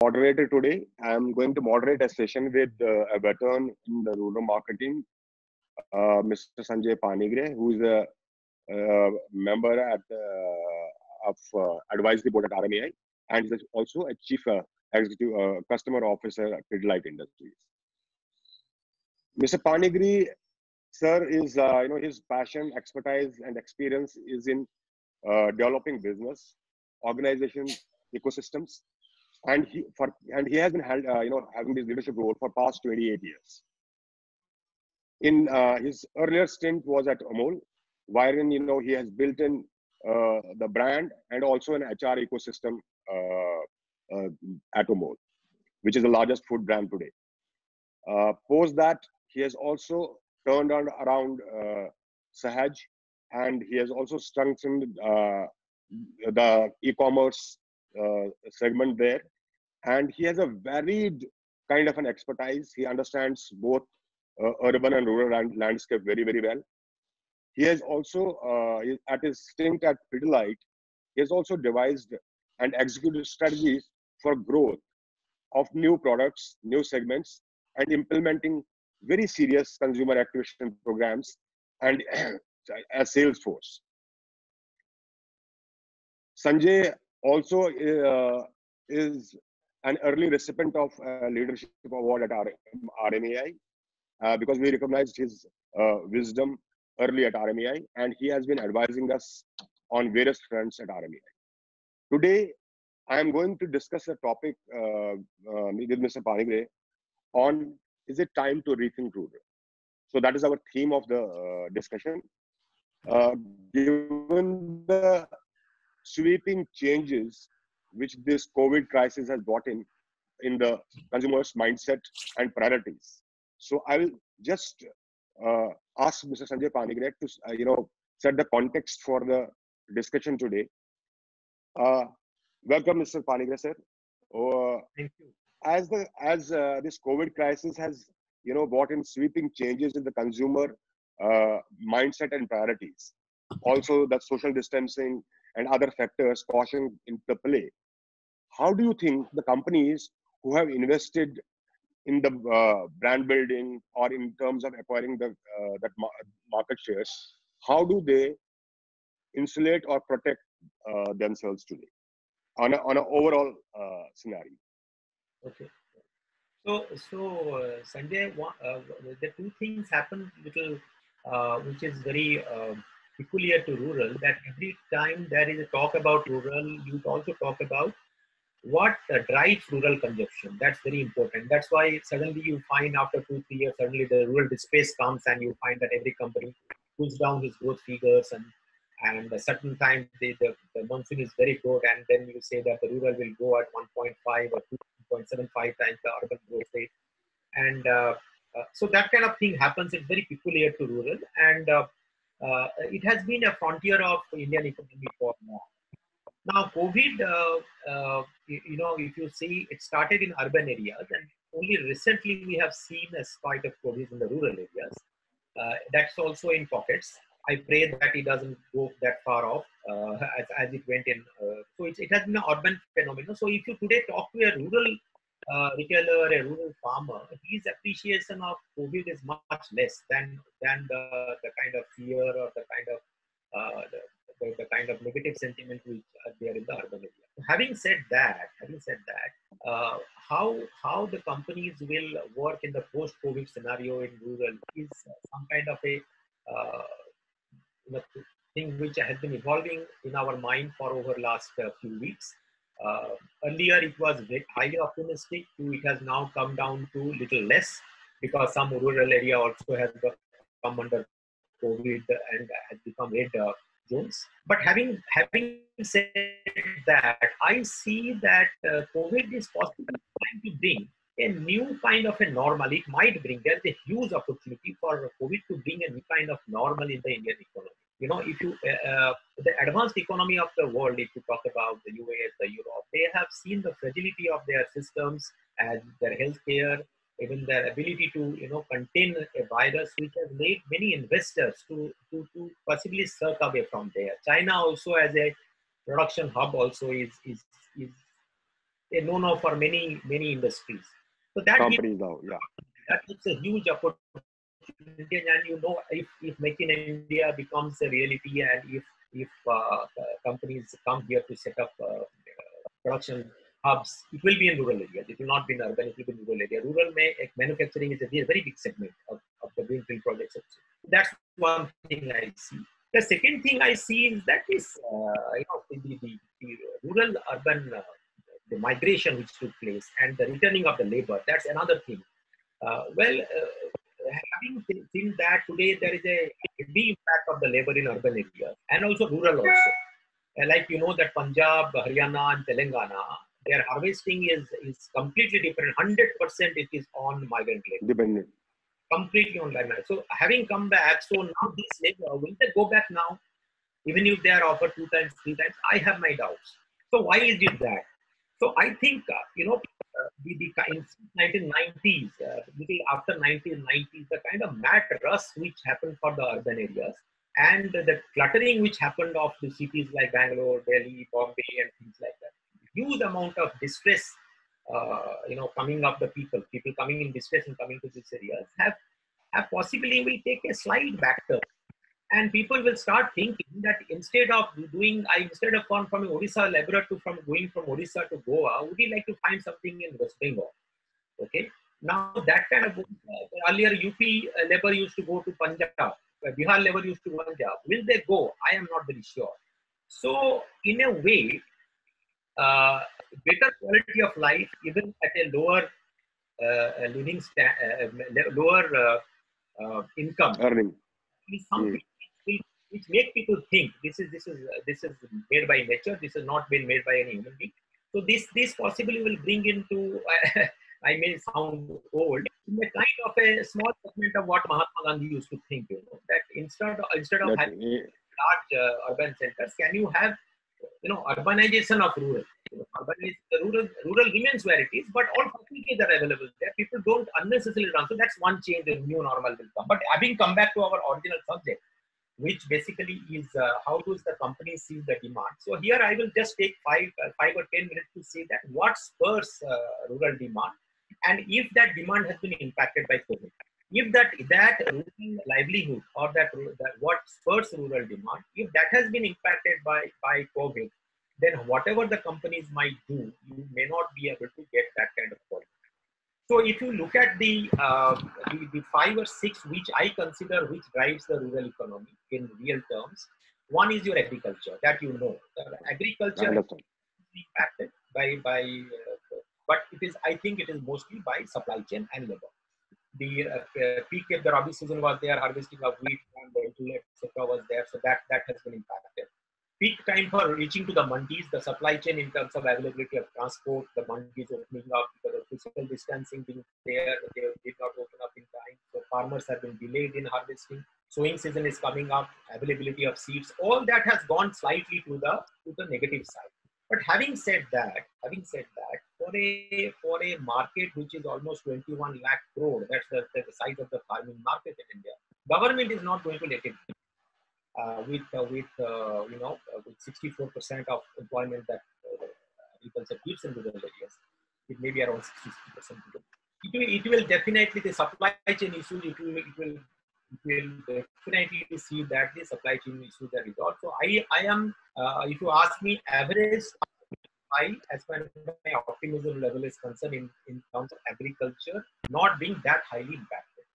Moderator today. I'm going to moderate a session with a veteran in the rural marketing, Mr. Sanjay Panigre, who is a member of advisory board at RMAI, and is also a chief executive customer officer at Pidilite Industries. Mr. Panigre, sir, is his passion, expertise, and experience is in developing business, organization, ecosystems, and he has been held, having this leadership role for past 28 years. In his earlier stint was at Amol, wherein he has built in the brand and also an HR ecosystem at Amol, which is the largest food brand today. Post that, he has also turned around Sahaj, and he has also strengthened the e-commerce segment there. And he has a varied kind of an expertise. He understands both urban and rural landscape very, very well. He has also, at his stint at Pidilite, he has also devised and executed strategies for growth of new products, new segments, and implementing very serious consumer activation programs and a sales force. Sanjay also is an early recipient of a leadership award at RMAI because we recognized his wisdom early at RMAI, and he has been advising us on various fronts at RMAI. Today, I am going to discuss a topic with Mr. Panigre on, is it time to rethink rural? So that is our theme of the discussion. Given the sweeping changes which this COVID crisis has brought in the consumer's mindset and priorities. So I will just ask Mr. Sanjay Panigre to set the context for the discussion today. Welcome, Mr. Panigre, sir. Thank you. As this COVID crisis has brought in sweeping changes in the consumer mindset and priorities, also the social distancing and other factors caution into play. How do you think the companies who have invested in the brand building or in terms of acquiring that market shares, how do they insulate or protect themselves today on an overall scenario? Okay. So Sanjay, the two things happen which is very peculiar to rural, that every time there is a talk about rural, you also talk about what drives rural consumption. That's very important. That's why suddenly you find after 2-3 years, suddenly the rural displace comes and you find that every company pulls down his growth figures, and a certain time the monsoon is very good, and then you say that the rural will go at 1.5 or 2.75 times the urban growth rate. And so that kind of thing happens. It's very peculiar to rural, and it has been a frontier of Indian economy for now. Now, COVID, if you see, it started in urban areas, and only recently we have seen a spike of COVID in the rural areas. That's also in pockets. I pray that it doesn't go that far off as it went in. So it has been an urban phenomenon. So if you today talk to a rural retailer, a rural farmer, his appreciation of COVID is much less than the kind of fear or the kind of negative sentiment which are there in the urban area. Having said that, how the companies will work in the post-COVID scenario in rural is some kind of a thing which has been evolving in our mind for over last few weeks. Earlier it was highly optimistic, it has now come down to little less because some rural area also has come under COVID and has become red zones. But having said that, I see that COVID is possibly trying to bring a new kind of a normal. It might bring, there's a huge opportunity for COVID to bring a new kind of normal in the Indian economy. If you, the advanced economy of the world, if you talk about the US, the Europe, they have seen the fragility of their systems and their healthcare, even their ability to, contain a virus, which has made many investors to possibly circle away from there. China also as a production hub also is a no-no for many industries. So that companies now, yeah. that gives a huge opportunity. And you know, if Make in India becomes a reality, and if companies come here to set up production hubs, it will be in rural areas. It will not be in urban. It will be in rural area. Manufacturing is a very big segment of the greenfield projects. That's one thing I see. The second thing I see is that the rural urban the migration which took place and the returning of the labor. That's another thing. Having seen that today there is a heavy impact of the labor in urban areas and also rural also. Like you know that Punjab, Haryana, and Telangana, their harvesting is completely different. 100% it is on migrant labor. Dependent. Completely on migrant. So having come back, so now this labor, will they go back now? Even if they are offered 2 times, 3 times, I have my doubts. So why is it that? So I think, in 1990s, after 1990s, the kind of mad rush which happened for the urban areas and the cluttering which happened of the cities like Bangalore, Delhi, Bombay, and things like that. Huge amount of distress, coming up the people coming in distress and coming to these areas have possibly will take a slight back turn. And people will start thinking that instead of from Odisha labourer to going from Odisha to Goa, would you like to find something in West Bengal? Okay. Now that kind of earlier UP labour used to go to Punjab, Bihar labour used to Punjab. Will they go? I am not very sure. So in a way, better quality of life, even at a lower lower income, Earning. is something which make people think this is made by nature. This has not been made by any human being. So this possibly will bring into I may sound old, in a kind of a small segment of what Mahatma Gandhi used to think. That instead of having large urban centers, can you have urbanization of rural? Rural remains where it is, but all facilities are available there. People don't unnecessarily run. So that's one change. The new normal will come. But having come back to our original subject, which basically is how does the company see the demand? So here I will just take 5 or 10 minutes to say that what spurs rural demand, and if that demand has been impacted by COVID. If that rural livelihood or that what spurs rural demand, if that has been impacted by COVID, then whatever the companies might do, you may not be able to get that kind of quality. So if you look at the 5 or 6 which I consider which drives the rural economy in real terms, one is your agriculture, that agriculture is impacted but I think it is mostly by supply chain and labor. The peak of the Rabi season was there, harvesting of wheat and etc. was there, so that has been impacted. Peak time for reaching to the mandis, the supply chain in terms of availability of transport, the mandis opening up because of physical distancing being there, they did not open up in time. So farmers have been delayed in harvesting. Sowing season is coming up, availability of seeds, all that has gone slightly to the negative side. But having said that, for a market which is almost 21 lakh crore, that's the size of the farming market in India, government is not going to let it be. With 64% of employment that agriculture gives in rural areas, it may be around 60%. It will definitely, the supply chain issues, it will definitely see that the supply chain issues are resolved. So I am, if you ask me, average high as far as my optimism level is concerned in terms of agriculture not being that highly impacted.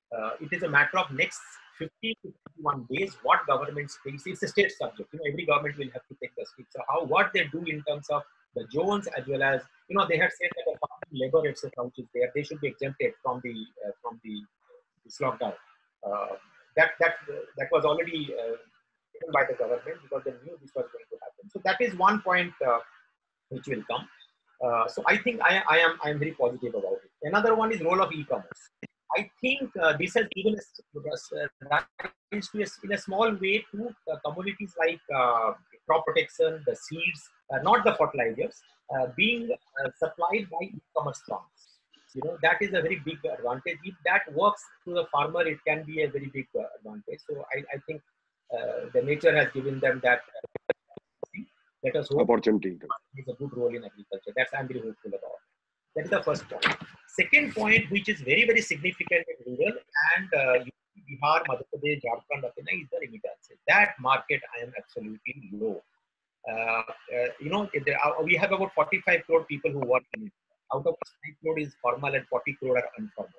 It is a matter of next 50 to 51 days what government takes. It's a state subject. Every government will have to take the step. So what they do in terms of the zones, as well as they had said that the farming labor, etc., which is there, they should be exempted from this lockdown. That was already given by the government because they knew this was going to happen. So that is one point which will come. So I think I am very positive about it. Another one is role of e-commerce. I think this has given rise to in a small way to commodities like crop protection, the seeds, not the fertilizers, being supplied by e-commerce firms. That is a very big advantage. If that works to the farmer, it can be a very big advantage. So I think the nature has given them that. let us hope opportunity. plays a good role in agriculture. That's I'm very hopeful about. That is the first point. Second point, which is very, very significant in rural and Bihar, Madhya Pradesh, Jharkhand, is the remittances. That market I am absolutely low. You know, we have about 45 crore people who work in it. Out of 5 crore is formal and 40 crore are informal.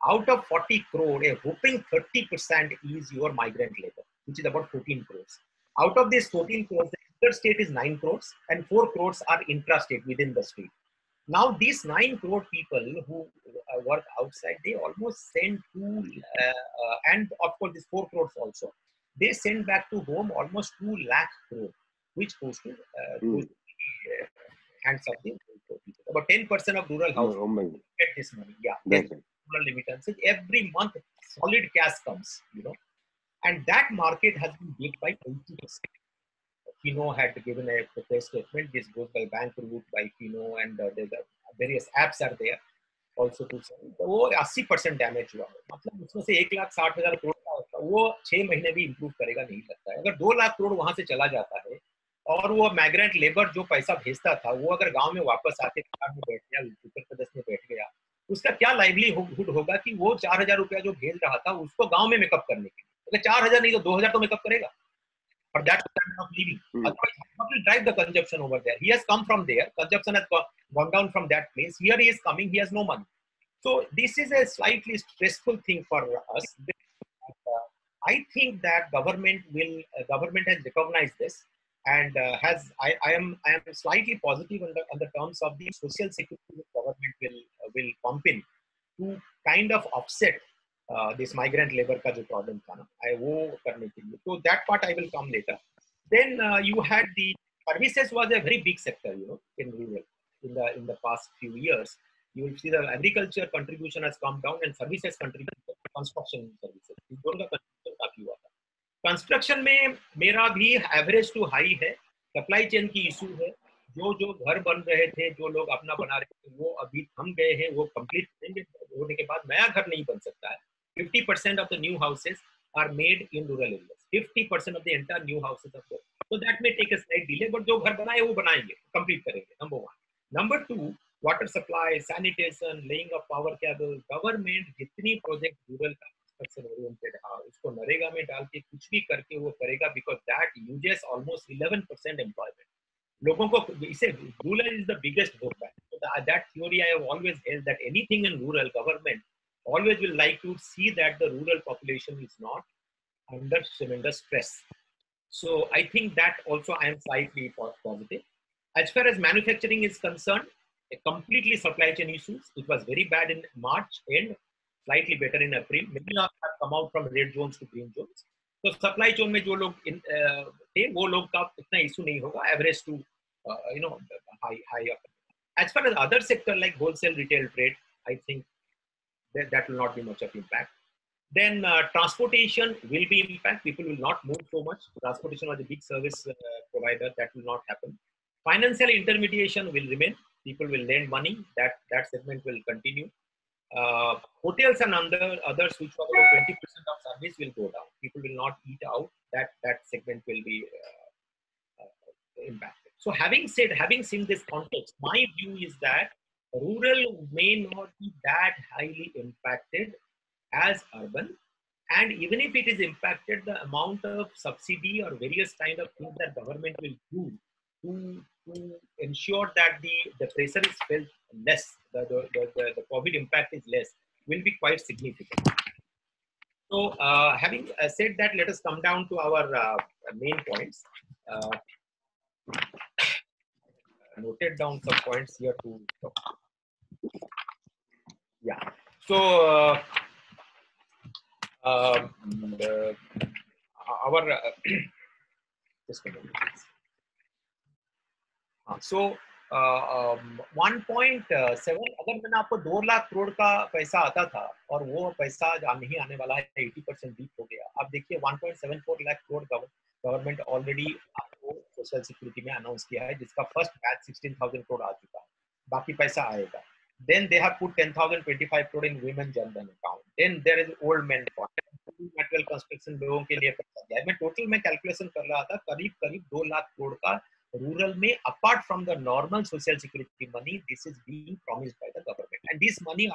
Out of 40 crore, a whopping 30% is your migrant labor, which is about 14 crores. Out of these 14 crores, the interstate is 9 crores and 4 crores are intrastate within the state. Now, these 9 crore people who work outside, they almost send to, and of course, these 4 crores also, they send back to home almost 2 lakh crore, which goes to hands of the poor people. About 10% of rural households get this money. Yeah, rural remittances. Every month, solid cash comes, you know, and that market has been built by 80%. Fino had given a press statement. This goes by bank route, by Fino, and there's various apps are there also to sell. तो वो 80% damage हुआ है, मतलब उसमें से 1,60,000 करोड़ का होता है, वो 6 महीने भी इम्प्रूव करेगा नहीं लगता है. अगर 2 लाख करोड़ वहां से चला जाता है और वो माइग्रेंट लेबर जो पैसा भेजता था वो अगर गांव में वापस आके बिहार में बैठ गया, उत्तर प्रदेश में बैठ गया, उसका क्या लाइवलीहुड होगा कि वो 4,000 रुपया जो भेज रहा था उसको गांव में मेकअप करने के लिए, अगर 4,000 नहीं तो 2,000 तो मेकअप करेगा. For that kind of living. Otherwise, what will drive the consumption over there? He has come from there. Consumption has gone down from that place. Here he is coming. He has no money. So this is a slightly stressful thing for us. I think that government has recognized this and I am slightly positive on the terms of the social security that government will pump in to kind of offset this migrant labor का जो problem था ना, वो करने के लिए. So that part I will come later. Then you had the services was a very big sector, you know, in rural in the past few years. You will see the agriculture contribution has come down and services contribution, construction services, इन दोनों का contribution काफी हुआ था. Construction में मेरा भी average to high है. Supply chain की issue है. जो घर बन रहे थे, जो लोग अपना बना रहे थे, वो अभी थम गए हैं. वो कंप्लीट होने के बाद नया घर नहीं बन सकता है. 50% of the new houses are made in rural areas. 50% of the entire new houses are built. So that may take a slight delay, but जो घर बनाए वो बनाएंगे, complete करेंगे. Number one. Number two, water supply, sanitation, laying of power cable. Government जितनी project rural का construction oriented है, उसको नरेगा में डाल के कुछ भी करके वो करेगा, because that uses almost 11% employment. लोगों को इसे rural is the biggest vote bank. So that theory I have always held that anything in rural government always will like to see that the rural population is not under tremendous stress. So I think that also I am slightly positive. As far as manufacturing is concerned, a completely supply chain issues. It was very bad in March and slightly better in April. Many have come out from red zones to green zones. So supply chain में जो लोग थे वो लोग का इतना issue नहीं होगा. Average to you know high up. As far as other sector like wholesale retail trade, I think that will not be much of impact. Then transportation will be impact. People will not move so much. Transportation was a big service provider. That will not happen. Financial intermediation will remain. People will lend money. That segment will continue. Hotels and others, which was about 20% of service, will go down. People will not eat out. That segment will be impacted. So having seen this context, my view is that rural may not be that highly impacted as urban, and even if it is impacted, the amount of subsidy or various kind of things that government will do to ensure that the pressure is felt less, the COVID impact is less, will be quite significant. So having said that, let us come down to our main points. Noted down some points here to talk. Yeah. So our just a minute. So 1.7 अगर मैंने आपको 2 लाख करोड़ का पैसा आता था और वो पैसा नहीं आने वाला है, 80% डीप हो गया. अब देखिए 1.74 लाख करोड़ गवर्नमेंट ऑलरेडी आपको सोशल सिक्योरिटी में अनाउंस किया है, जिसका फर्स्ट बैच 16,000 करोड़ आ चुका है. बाकी पैसा आएगा. Then they have put 10,025 crore in women Jan-Dhan account. Then there is old men fund. Material construction लोगों के लिए पैसा दिया है. मैं टोटल में कैलकुलेशन कर रहा था, करीब 2 लाख करोड़ का rural may, apart from the normal social security money, this is being promised by the government. And this money,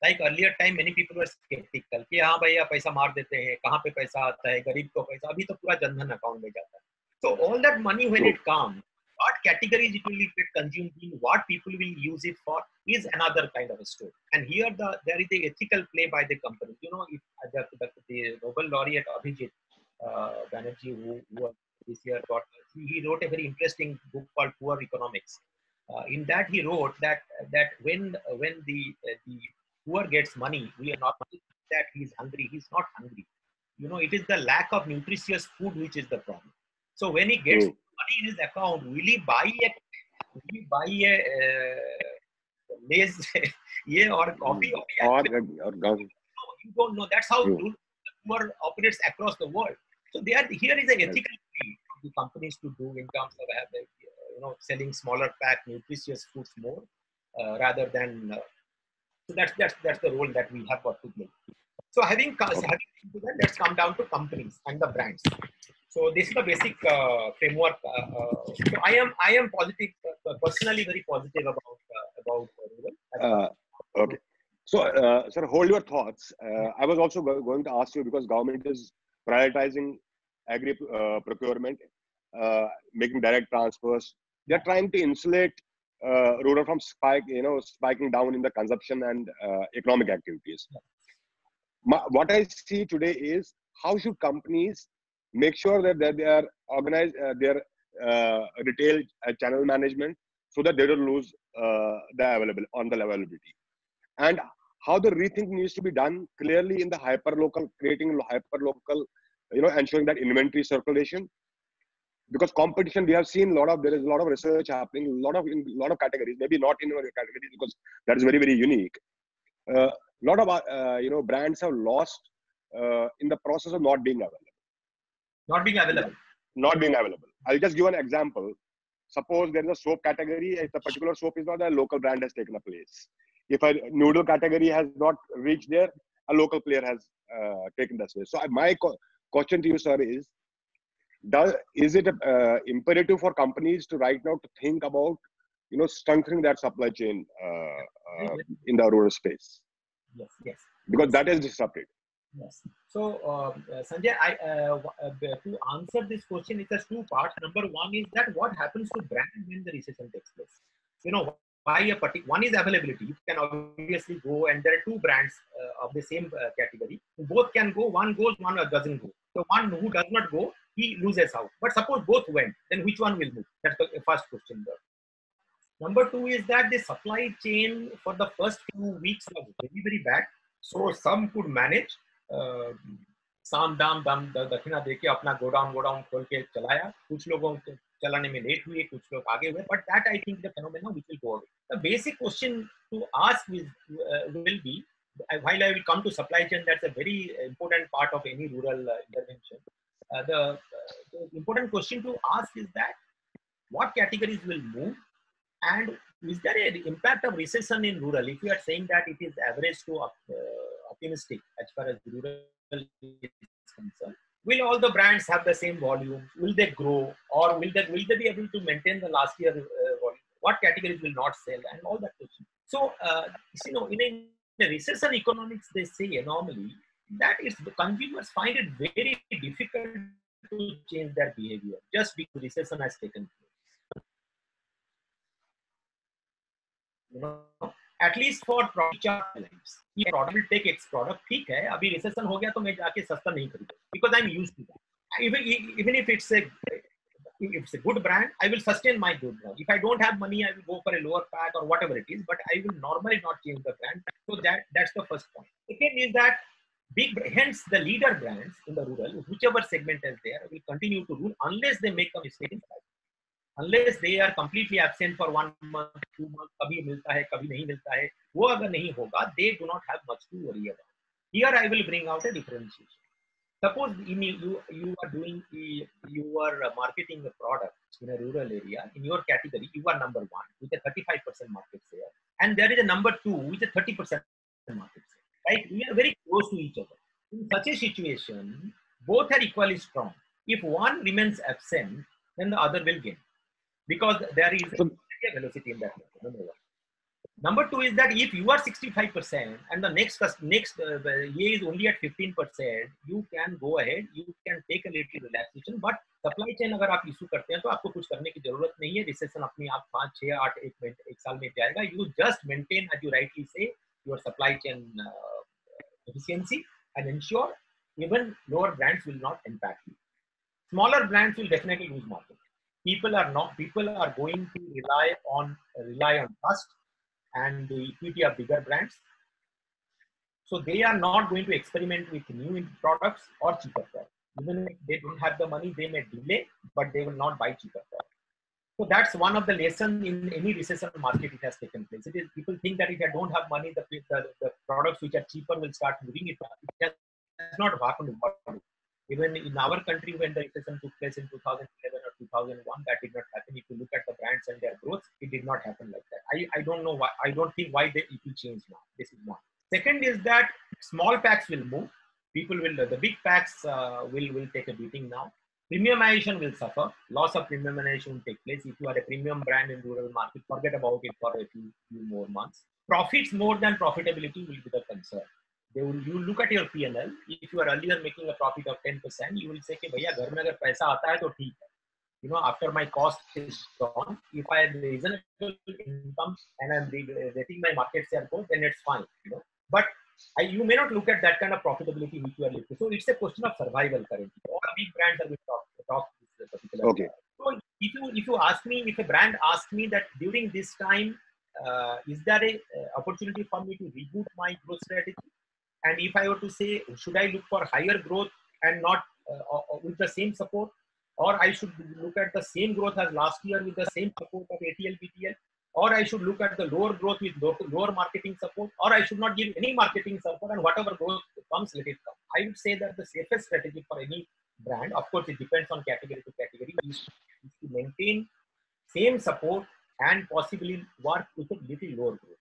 like earlier time, many people were skeptical कि हाँ भैया पैसा मार देते हैं, कहाँ पे पैसा आता है, गरीब को पैसा, अभी तो पूरा जनधन अकाउंट में जाता है. So all that money when it comes, what categories it will get consumed in, what people will use it for is another kind of a story. And here there is the ethical play by the company. You know, if the Nobel laureate Abhijit Banerjee, who this year got, he wrote a very interesting book called Poor Economics. In that he wrote that when the poor gets money, we are not that he is hungry. He's not hungry. You know, it is the lack of nutritious food which is the problem. So when he gets money in his account, will he buy a Lay's or coffee or no, you don't know. That's how the poor operates across the world. So here is an ethical plea for the companies to do in terms of selling smaller pack nutritious foods more rather than. So that's the role that we have got to play. So having that, let's come down to companies and the brands. So this is the basic framework. So I am positive, personally very positive about rural. Okay. So, sir, hold your thoughts. I was also going to ask you, because government is prioritizing agri procurement, making direct transfers. They are trying to insulate rural from spiking down in the consumption and economic activities. What I see today is, how should companies make sure that they are organized their retail channel management so that they don't lose the availability, and how the rethink needs to be done clearly in the hyperlocal, creating hyperlocal, ensuring that inventory circulation. Because competition, we have seen there is a lot of research happening, a lot of categories, maybe not in our categories because that is very, very unique. Lot of brands have lost in the process of not being available. Not being available. I'll just give an example. Suppose there is a soap category. If the particular soap is not there, a local brand has taken a place. If a noodle category has not reached there, a local player has taken the space. So my question to you, sir, is it imperative for companies to right now to think about strengthening that supply chain in the rural space? Yes. Because that is disrupted. Yes. So, Sanjay, to answer this question, it has two parts. Number one is that what happens to brand when the recession takes place? One is availability. You can obviously go, and there are two brands of the same category. Both can go. One goes, one doesn't go. So one who does not go, he loses out. But suppose both went, then which one will move? That's the first question there. Number two is that the supply chain for the first few weeks was very, very bad. So some could manage. साम दाम दक्षिणा देके अपना godown खोल के चलाया. कुछ लोगों को चलाने में लेट हुए, कुछ लोग आगे हुए. But that I think the phenomenon which will go away. The basic question to ask will be, while I will come to supply chain, that's a very important part of any rural intervention. The important question to ask is that what categories will move, and is there an impact of recession in rural? If you are saying that it is average to optimistic as far as rural is concerned, will all the brands have the same volume? Will they grow, or will they be able to maintain the last year volume? What categories will not sell, and all that question. So, in a recession economics, they say normally that is the consumers find it very difficult to change their behavior just because recession has taken place. At least for product lives. ये product will take X product, ठीक है, अभी recession हो गया तो मैं जाके सस्ता नहीं खरीदूँ, because I'm used to that. Even if it's a good brand, I will sustain my good brand. If I don't have money, I will go for a lower pack or whatever it is, but I will normally not change the brand. So that's the first point. Second is that hence the leader brands in the rural, whichever segment is there, will continue to rule unless they make a mistake in price. Unless they are completely absent for 1 month, 2 months, कभी मिलता है, कभी नहीं मिलता है, वो अगर नहीं होगा, they do not have much to worry about. Here I will bring out a differentiation. Suppose you are marketing a product in a rural area, in your category, you are number one with a 35% market share, and there is a number two with a 30% market share, right? We are very close to each other. In such a situation, both are equally strong. If one remains absent, then the other will gain. because there is a velocity in that. Number one. Number two is that if you are 65% and the next year is only at 15%, you can go ahead, you can take a little relaxation, but supply chain अगर आप issue करते हैं तो आपको कुछ करने की जरूरत नहीं है. Recession अपने आप 5, 6, 8 एक साल में जाएगा. You just maintain, as you rightly say, your supply chain efficiency and ensure even lower brands will not impact you. Smaller brands will definitely lose market. People are going to rely on trust and the equity of bigger brands. So they are not going to experiment with new products or cheaper products. Even if they don't have the money, they may delay, but they will not buy cheaper products. So that's one of the lessons in any recession market it has taken place. It is, people think that if I don't have money, the products which are cheaper will start moving. It has not happened. Even in our country, when the recession took place in 2011 or 2001, that did not happen. If you look at the brands and their growth, it did not happen like that. I don't know why. I don't think why it will change now. This is one. Second is that small packs will move. People will, the big packs will take a beating now. Premiumization will suffer. Loss of premiumization will take place. If you are a premium brand in rural market, forget about it for a few more months. Profits more than profitability will be the concern. You look at your P&L. If you are earlier making a profit of 10%, you will say कि भैया घर में अगर पैसा आता है तो ठीक है. You know, after my cost is gone, if I have reasonable income and I'm getting my market share growth, then it's fine. You know, but you may not look at that kind of profitability which you are looking. So it's a question of survival currently. All big brands are going to talk this particular. Okay. So if you ask me, if a brand asks me that during this time, is there a opportunity for me to reboot my growth strategy? And if I were to say, should I look for higher growth and not with the same support, or I should look at the same growth as last year with the same support of ATL, BTL, or I should look at the lower growth with lower marketing support, or I should not give any marketing support and whatever growth comes, let it come. I would say that the safest strategy for any brand, of course, it depends on category to category, is to maintain same support and possibly work with a little lower growth.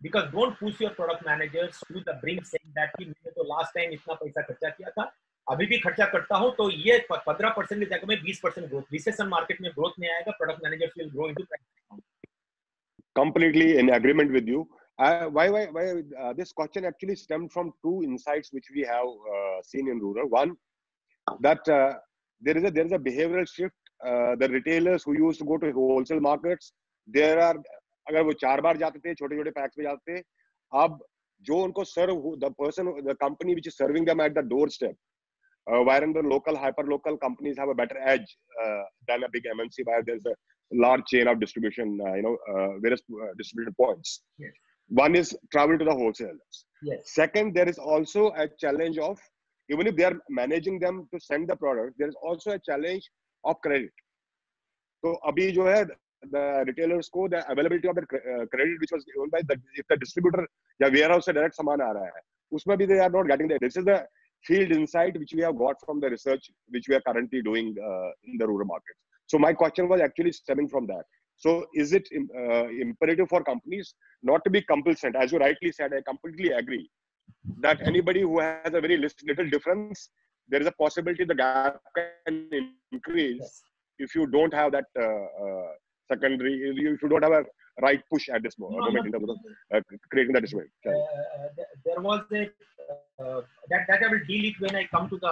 Because don't push your product managers to the brink saying that कि मैंने तो last time इतना पैसा खर्चा किया था, अभी भी खर्चा करता हूँ तो ये 15% की जगह में 20% growth. Recession market में growth नहीं आएगा, product managers will grow into price. Completely in agreement with you. Why this question actually stemmed from two insights which we have seen in rural. One, that there is a behavioral shift. The retailers who used to go to wholesale markets, there are, अगर वो 4 बार जाते थे, छोटे-छोटे PACS में जाते थे, अब जो उनको serve, the company which is serving them at the doorstep, wherein the local, hyper-local companies have a better edge than a big MNC where there's a large chain of distribution, various distribution points. Yes. One is travel to the wholesalers. Yes. Second, there is also a challenge of, even if they are managing them to send the product, there is also a challenge of credit. So, abhi jo hai, the retailers ko, the availability of the credit which was given by if the distributor या warehouse से direct सामान आ रहा है, उसमें भी they are not getting that. This is the field insight which we have got from the research which we are currently doing in the rural markets. So my question was actually stemming from that. So is it imperative for companies not to be complacent? As you rightly said, I completely agree that anybody who has a very little difference, there is a possibility the gap can increase if you don't have that secondary, if you don't have a right push at this moment in terms of creating that distribution. There was a that I will deal it when I come to the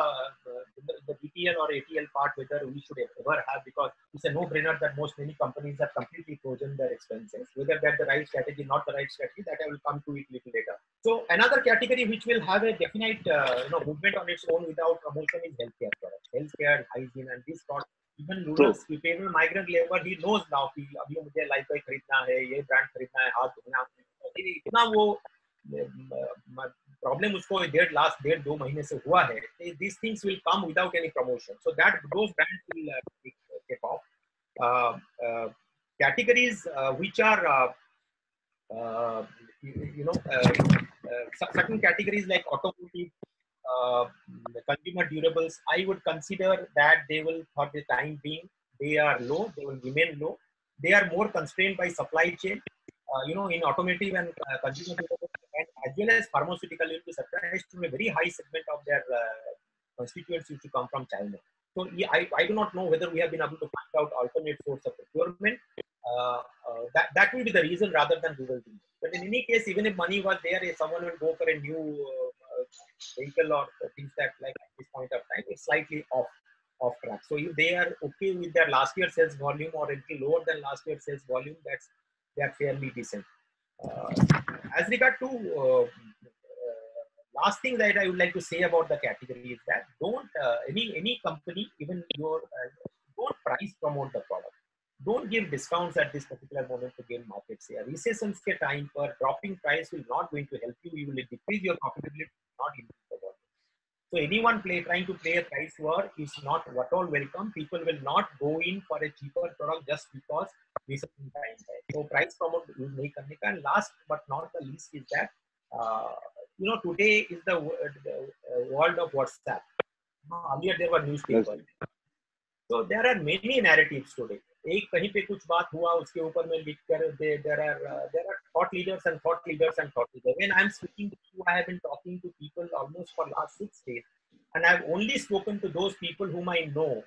BTL or ATL part, whether we should ever have, because it's a no-brainer that many companies have completely frozen their expenses. Whether that's the right strategy, not the right strategy, that I will come to it little later. So another category which will have a definite movement on its own without promotion is healthcare products, healthcare, hygiene, and these products. Even rural people, migrant labor, he knows now कि अभी मुझे Lifebuoy खरीदना है, ये brand खरीदना है, हाथ धोना है, इतना वो problem उसको 1.5-2 महीने से हुआ है. These things will come without any promotion. So that those brands will take off. Categories which are certain categories like automotive, consumer durables, I would consider that they will, for the time being, they are low, they will remain low. They are more constrained by supply chain. In automotive and consumer durables, and as well as pharmaceutical, you'll be surprised to a very high segment of their constituents used to come from China. So yeah, I do not know whether we have been able to find out alternate source of procurement. That will be the reason rather than rural demand. But in any case, even if money was there, if someone will go for a new vehicle or things that like at this point of time, it's slightly off track. So if they are okay with their last year sales volume or a little lower than last year sales volume, that's fairly decent. As regard to last thing that I would like to say about the category is that don't any company, even your don't price promote the product. Don't give discounts at this particular moment to gain market share. Recessions के time पर dropping price will not going to help you. You will decrease your profitability, not increase the volume. So anyone trying to play a price war is not at all welcome. People will not go in for a cheaper product just because recession time है. So price promote नहीं करने का. And last but not the least is that today is the world of WhatsApp. Earlier there were newspapers. So there are many narratives today. एक कहीं पे कुछ बात हुआ उसके ऊपर में लिख कर there are thought leaders and thought leaders and thought leaders. When I'm speaking to you, I have been talking to people almost for last 6 days, and I've only spoken to those people whom I know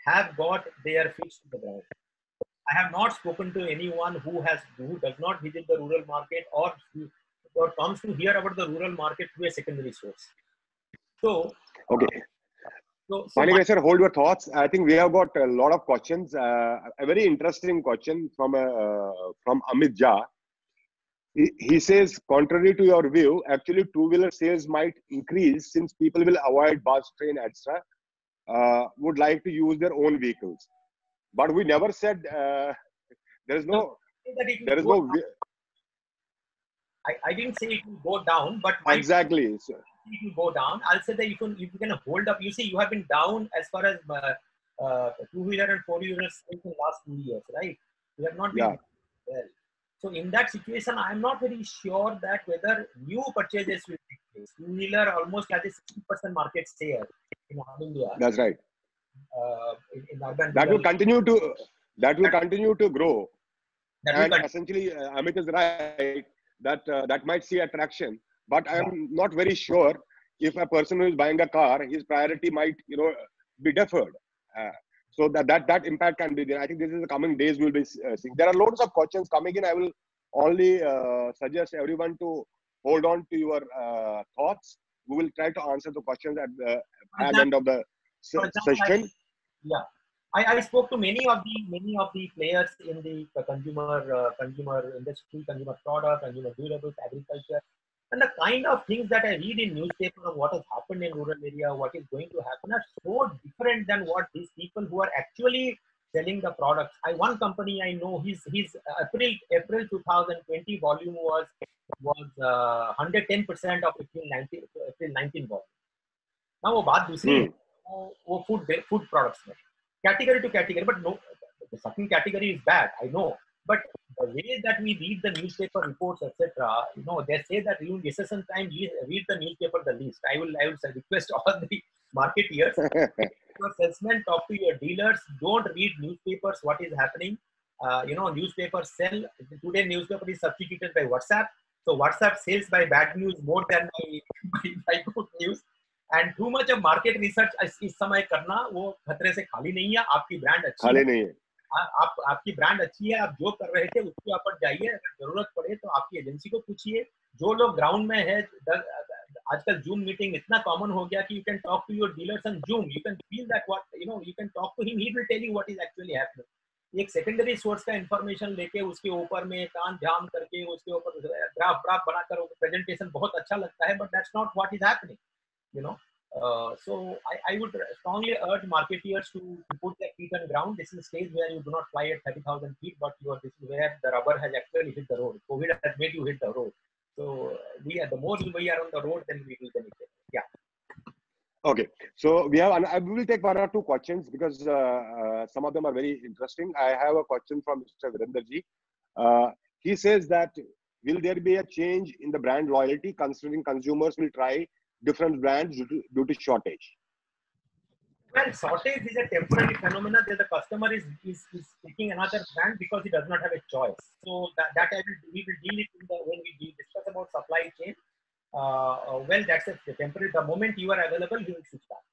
have got their feet to the ground. I have not spoken to anyone who does not visit the rural market or comes to hear about the rural market through a secondary source. So okay. So Panigre sir, hold your thoughts. I think we have got a lot of questions. A very interesting question from Amit Jha. He says, contrary to your view, actually two-wheeler sales might increase since people will avoid bus, train, etc. Would like to use their own vehicles. But we never said there is no. I didn't say it will go down, but exactly. So, it will go down. I'll say that if you can hold up. You see, you have been down as far as two-wheeler and four-wheeler sales in the last 2 years, right? You have not been well. So in that situation, I'm not very sure that whether new purchases will take place. Two-wheeler almost has a 60% market share in India. That's right. In urban. That will continue to grow. And essentially, Amit is right that that might see attraction. But I am not very sure if a person who is buying a car, his priority might, be deferred. So that impact can be there. I think this is the coming days we'll be seeing. There are loads of questions coming in. I will only suggest everyone to hold on to your thoughts. We will try to answer the questions at the end of the session. I spoke to many of the players in the consumer industry, consumer product, consumer durables, agriculture. And the kind of things that I read in newspaper of what has happened in rural area, what is going to happen are so different than what these people who are actually selling the products. One company I know, his April 2020 volume was 110% of April 19 volume. Now वो बात दूसरी है, वो food products में category to category, but no, the second category is bad, I know. But the way that we read the newspaper reports, etc., they say that during recession time, read the newspaper the least. I will request all the marketeers, your salesmen, talk to your dealers. Don't read newspapers. What is happening? Newspapers sell. Today, newspaper is substituted by WhatsApp. So WhatsApp sells by bad news more than by good news. And too much of market research इस समय करना वो खतरे से खाली नहीं है. आपकी ब्रांड अच्छी है. आपकी ब्रांड अच्छी है, आप जो कर रहे थे उसके ऊपर जाइए. अगर जरूरत पड़े तो आपकी एजेंसी को पूछिए. जो लोग ग्राउंड में है, आजकल जूम मीटिंग इतना कॉमन हो गया कि you can talk to your dealers on Zoom. You can feel that what you can talk to him, he will tell you what is actually happening. एक सेकेंडरी सोर्स का information लेके उसके ऊपर में कान जाम करके उसके ऊपर ग्राफ बनाकर प्रेजेंटेशन बहुत अच्छा लगता है, but that's not what is happening. So I would strongly urge marketeers to put their feet on ground. This is a stage where you do not fly at 30,000 feet, but this is where the rubber has actually hit the road. COVID has made you hit the road. So the more we are on the road, then we will benefit. Yeah. Okay. So we will take one or two questions because some of them are very interesting. I have a question from Mr. Virenderji. He says that will there be a change in the brand loyalty considering consumers will try different brands due to shortage? Well, shortage is a temporary phenomenon that the customer is taking another brand because he does not have a choice. So that we will deal it when we discuss about supply chain. Well, that's a temporary. The moment you are available, you will switch back.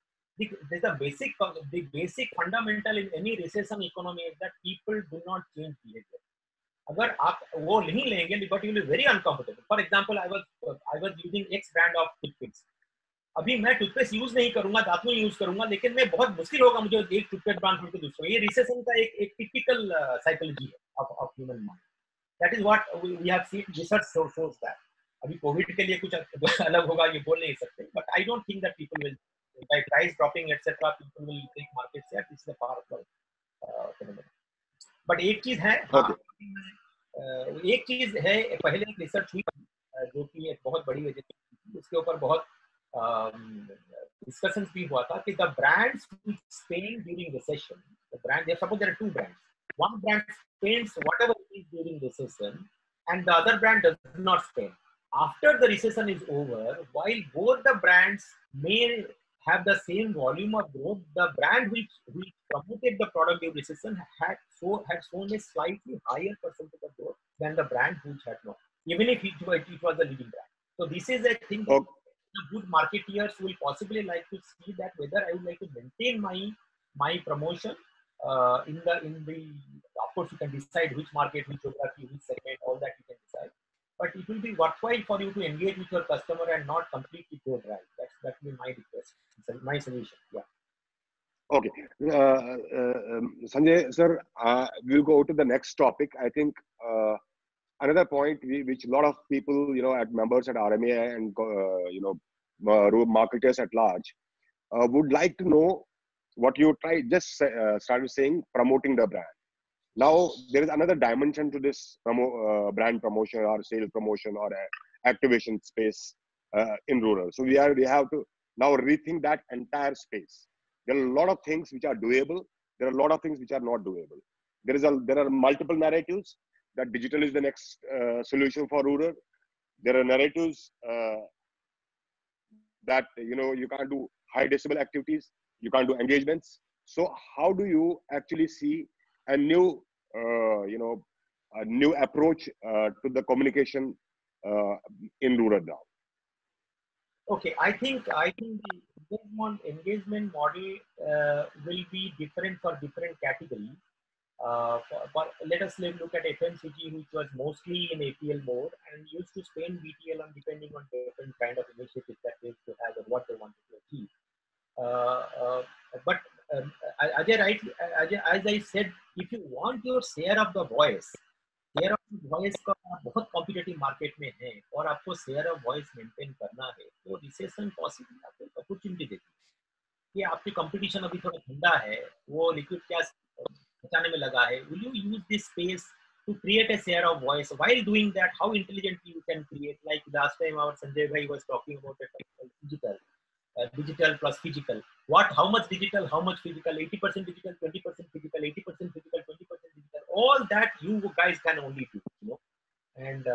there's the basic fundamental in any recession economy is that people do not change behavior. अगर आप वो नहीं लेंगे, but you will be very uncomfortable. For example, I was using X brand of toothpaste. अभी मैं toothpaste use नहीं करूंगा, दांत में यूज करूंगा, लेकिन मैं बहुत मुश्किल होगा मुझे एक टूथपेस्ट ब्रांड छोड़ के दूसरा. ये रिसेशन का एक टिपिकल साइकोलॉजी है of human mind. That is what we have seen. Research shows that. अभी कोविड के लिए कुछ अलग होगा ये बोल नहीं सकते, but I don't think that people will buy price dropping etcetera people will take market share. This is a powerful phenomenon. But एक चीज है, एक चीज है, पहले एक रिसर्च हुई जो कि एक बहुत बड़ी वजह थी, उसके ऊपर बहुत discussions भी हुआ था कि the brands which spend during recession, suppose there are two brands. One brand spends whatever it is during recession, and the other brand does not spend. After the recession is over, while both the brands may have the same volume of growth, the brand which promoted the product during recession had shown a slightly higher percentage of growth than the brand which had not, even if it was the leading brand. So this is a thing that good marketeers will possibly like to see, that whether I would like to maintain my promotion in the of course you can decide which market, which geography, which segment, all that you can decide, but it will be worthwhile for you to engage with your customer and not completely go dry. That will be my request, my solution. Yeah. Okay, Sanjay sir, we'll go to the next topic. I think another point which a lot of people, at members at RMA and marketers at large would like to know what you started saying, promoting the brand. Now there is another dimension to this brand promotion or sales promotion or activation space in rural. So we have to now rethink that entire space. There are a lot of things which are doable. There are a lot of things which are not doable. There are multiple narratives that digital is the next solution for rural. There are narratives that you can't do high decibel activities, you can't do engagements. So how do you actually see a new approach to the communication in rural now? Okay, I think the engagement model will be different for different categories. But let us look at FMCG, which was mostly in ATL mode and used to spend BTL on depending on different kind of initiatives that they used to have and what they wanted to achieve. But Ajay, as I said, if you want your share of the voice का बहुत competitive market में है और आपको share of voice maintain करना है, तो recession possible आपको अपॉर्चुनिटी देती है कि आपकी कंपटीशन अभी थोड़ा ठंडा है, वो लिक्विड कैश बचाने में लगा है. Will you use this space to create a share of voice? While doing that, how intelligently you can create? Like last time our Sanjay bhai was talking about digital plus physical. How much digital, how much physical? 80% digital, 20% physical, 80% physical, 20% digital. All that you guys can only do, and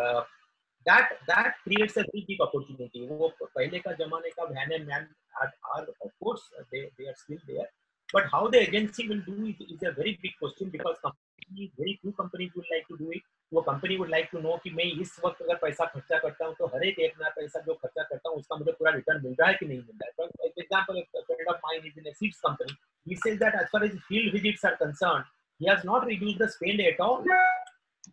that creates a very big opportunity. वो पहले का जमाने का van and man are of course they are still there, but how the agency will do it is a very big question, because very few companies would like to do it. वो company would like to know कि मैं इस वक्त अगर पैसा खर्चा करता हूँ तो हर एक नया पैसा जो खर्चा करता हूँ उसका मुझे पूरा रिटर्न मिल रहा है कि नहीं मिल रहा है. For example, a friend of mine is in a seeds company. He says that as far as field visits are concerned, he has not reduced the spend at all.